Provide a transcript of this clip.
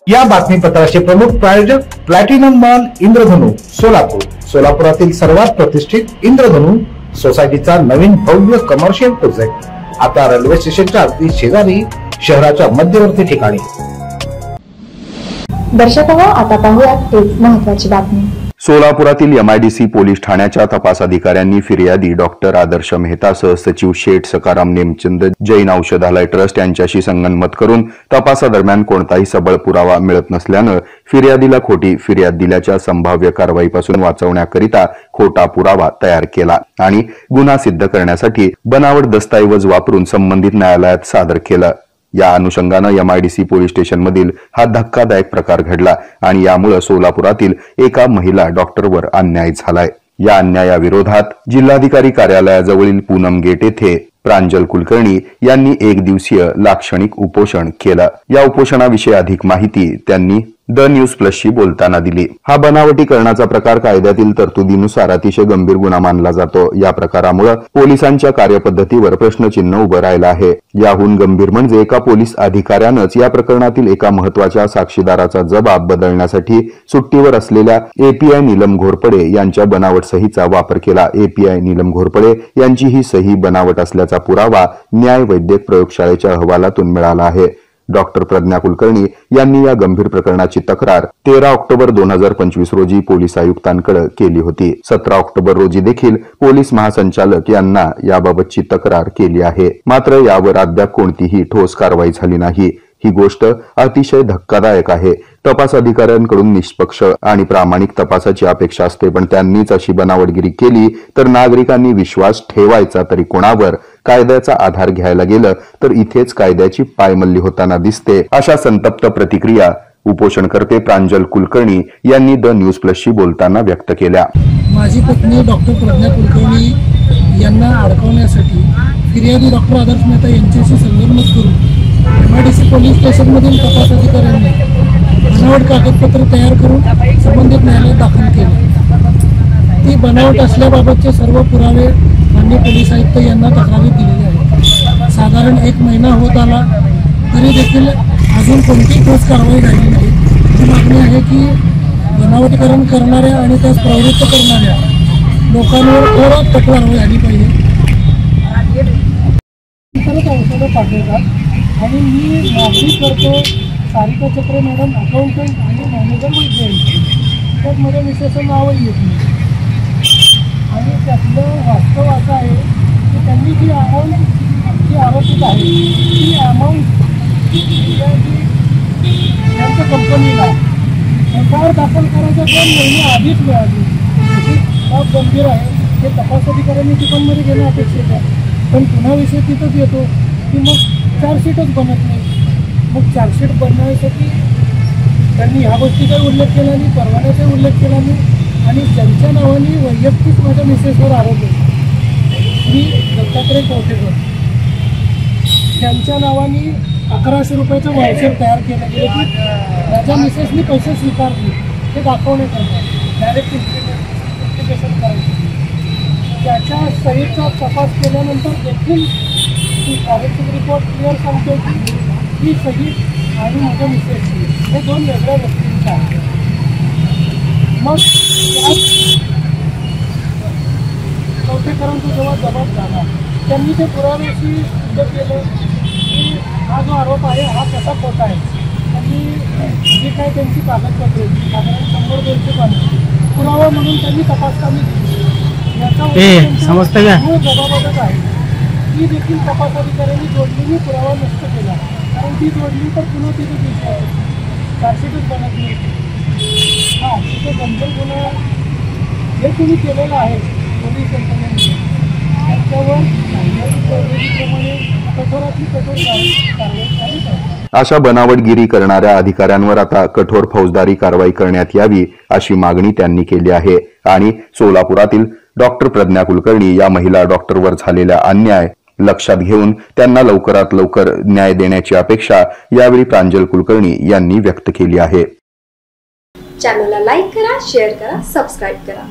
या बातमीपत्राचे प्रमुख प्रायोजक प्लॅटिनम मॉल इंद्रधनु सोलापूर। सोलापुरातील सर्वात प्रतिष्ठित इंद्रधनु सोसायटीचा नवीन भव्य कमर्शियल प्रोजेक्ट आता रेल्वे स्टेशनच्या अगदी शेजारी शहराच्या मध्यवर्ती ठिकाणी। दर्शकांनो, आता पाहूया एक महत्त्वाची बातमी। सोलापुरातील एमआयडीसी पोलीस ठाण्याच्या तपास अधिकाऱ्यांनी फिर्यादी डॉक्टर आदर्श मेहता सह सचिव शेठ सकाराम नेमचंद जैन औषधालय ट्रस्ट यांच्याशी संगनमत करून तपासादरम्यान कोणताही सबळ पुरावा मिळत नसल्याने फिर्यादीला खोटी फिर्याद दिल्याच्या संभाव्य कारवाईपासून वाचवण्याकरिता खोटा पुरावा तयार केला आणि गुन्हा सिद्ध करण्यासाठी बनावट दस्तऐवज वापरून संबंधित न्यायालयात सादर केलं। या अनुषंगाने एमआयडीसी पोलीस स्टेशन मधील हा धक्कादायक प्रकार घडला आणि यामुळे सोलापुरातील एका महिला डॉक्टरवर अन्याय झालाय। या अन्यायाविरोधात जिल्हाधिकारी कार्यालयाजवळील पूनम गेट येथे प्रांजल कुलकर्णी यांनी एक दिवसीय लाक्षणिक उपोषण केलं। या उपोषणाविषयी अधिक माहिती त्यांनी द न्यूज प्लसशी बोलताना दिली। हा बनावटीकरणाचा प्रकार कायद्यातील तरतुदीनुसार अतिशय गंभीर गुन्हा मानला जातो। या प्रकारामुळे पोलिसांच्या कार्यपद्धतीवर प्रश्नचिन्ह उभं राहिलं आहे। याहून गंभीर म्हणजे एका पोलीस अधिकाऱ्यानंच या प्रकरणातील एका महत्त्वाच्या साक्षीदाराचा जबाब बदलण्यासाठी सुट्टीवर असलेल्या एपीआय नीलम घोरपडे यांच्या बनावट सहीचा वापर केला। एपीआय नीलम घोरपडे यांची ही सही बनावट असल्याचा पुरावा न्याय वैद्यक प्रयोगशाळेच्या अहवालातून मिळाला आहे। डॉक्टर प्रज्ञा कुलकर्णी यांनी या गंभीर प्रकरणाची तक्रार 13 ऑक्टोबर 2025 रोजी पोलीस आयुक्तांकडे केली होती। 17 ऑक्टोबर रोजी देखील पोलीस महासंचालक यांना याबाबतची तक्रार केली आहे, मात्र यावर अद्याप कोणतीही ठोस कारवाई झाली नाही। ही गोष्ट अतिशय धक्कादायक आहे। तपास अधिकाऱ्यांकडून निष्पक्ष आणि प्रामाणिक तपासाची अपेक्षा असते, पण त्यांनीच अशी बनावटगिरी केली तर नागरिकांनी विश्वास ठेवायचा तरी कोणावर? कायद्याचा आधार घ्यायला गेलं तर इथेच कायद्याची पायमल्ली होताना दिसते, अशा संतप्त प्रतिक्रिया उपोषणकर्ते प्रांजल कुलकर्णी यांनी द न्यूज प्लसशी बोलताना व्यक्त केल्या। माझी पत्नी डॉक्टर प्रज्ञा कुलकर्णी यांना अडकवण्यासाठी फिर्यादी डॉक्टर आदर्श मेहता यांच्याशी संगनमत करून एमआयडीसी पोलीस स्टेशनमधील तपास अधिकाऱ्यांनी बनावट कागदपत्र तयार करून संबंधित न्यायालयात दाखल केले। ती बनावट असल्याबाबतचे सर्व पुरावे माननीय पोलीस आयुक्त यांना तक्रारीत दिलेले आहेत। साधारण 1 महिना होत आला तरी देखील अजून कोणतीही ठोस कारवाई झाली नाही। ही मागणी आहे की बनावटीकरण करणाऱ्या आणि त्यास प्रवृत्त करणाऱ्या लोकांवर थोडं कठोर कारवाई झाली पाहिजे। औषधं पाठवतात आणि मी मागणी करतो सारिका चक्र मॅडम अकाउंटंट आणि मॅनेजर वैद्य त्यात माझ्या मिसेसचं नावही येत नाही आणि त्यातलं वास्तव असं आहे की त्यांनी जी अमाऊंट जी आरोपित आहे ती अमाऊंट त्यांच्या कंपनीला एफआयआर दाखल करायच्या 2 महिने आधीच मिळाली। खूप गंभीर आहे हे तपास अधिकाऱ्यांनी टिपणमध्ये घेणं अपेक्षित आहे, पण पुन्हा विषय तिथंच येतो की मग चार्जशीटच बनत नाही। मग चार्जशीट बनवण्यासाठी त्यांनी ह्या गोष्टीचा उल्लेख केला नाही, परवान्याचा उल्लेख केला नाही आणि ज्यांच्या नावाने वैयक्तिक माझ्या मिसेसवर आरोप आहे श्री दत्तात्रय कवठेकर त्यांच्या नावाने 1100 रुपयाचं व्हाउचर तयार केलं गेलं की माझ्या मिसेसनी पैसे स्वीकारले हे दाखवण्याकरता डायरेक्ट इन्व्हेस्टिगेशन करायचं। त्याच्या सहीचा तपास केल्यानंतर देखील ती फॉरेन्सिक रिपोर्ट क्लिअर सांगतो की ही सही आणि माझ्या मिसेसची हे 2 वेगळ्या व्यक्तींच्या आहेत। मग कवठेकरांचा जेव्हा जबाब झाला त्यांनी ते पुराव्याशी सिद्ध केलं की हा जो आरोप आहे हा कसा खोटा आहे आणि जी काय त्यांची कागदपत्रे साधारण 100-200 पानं पुरावा म्हणून त्यांनी तपासताना दिली। याचा मूळ जबाबदार आहे ती देखील तपास अधिकाऱ्यांनी जोडलेली पुरावा नष्ट केला, कारण ती जोडली तर पुन्हा तिथे दिसली चार्जशीटच बनत नाही। हां, तिथे गंभीर गुन्हा हे तुम्ही केलेलं आहे पोलीस यंत्रणेने त्याच्यावर कठोरातली कठोर कारवाई झाली पाहिजे। अशा बनावटगिरी करणाऱ्या अधिकाऱ्यांवर आता कठोर फौजदारी कारवाई करण्यात यावी अशी मागणी त्यांनी केली आहे आणि सोलापुरातील डॉक्टर प्रज्ञा कुलकर्णी या महिला डॉक्टरवर झालेला अन्याय लक्षात घेऊन त्यांना लवकरात लवकर न्याय देण्याची अपेक्षा यावेळी प्रांजल कुलकर्णी यांनी व्यक्त केली आहे। चॅनलला लाईक करा, शेअर करा, सबस्क्राइब करा।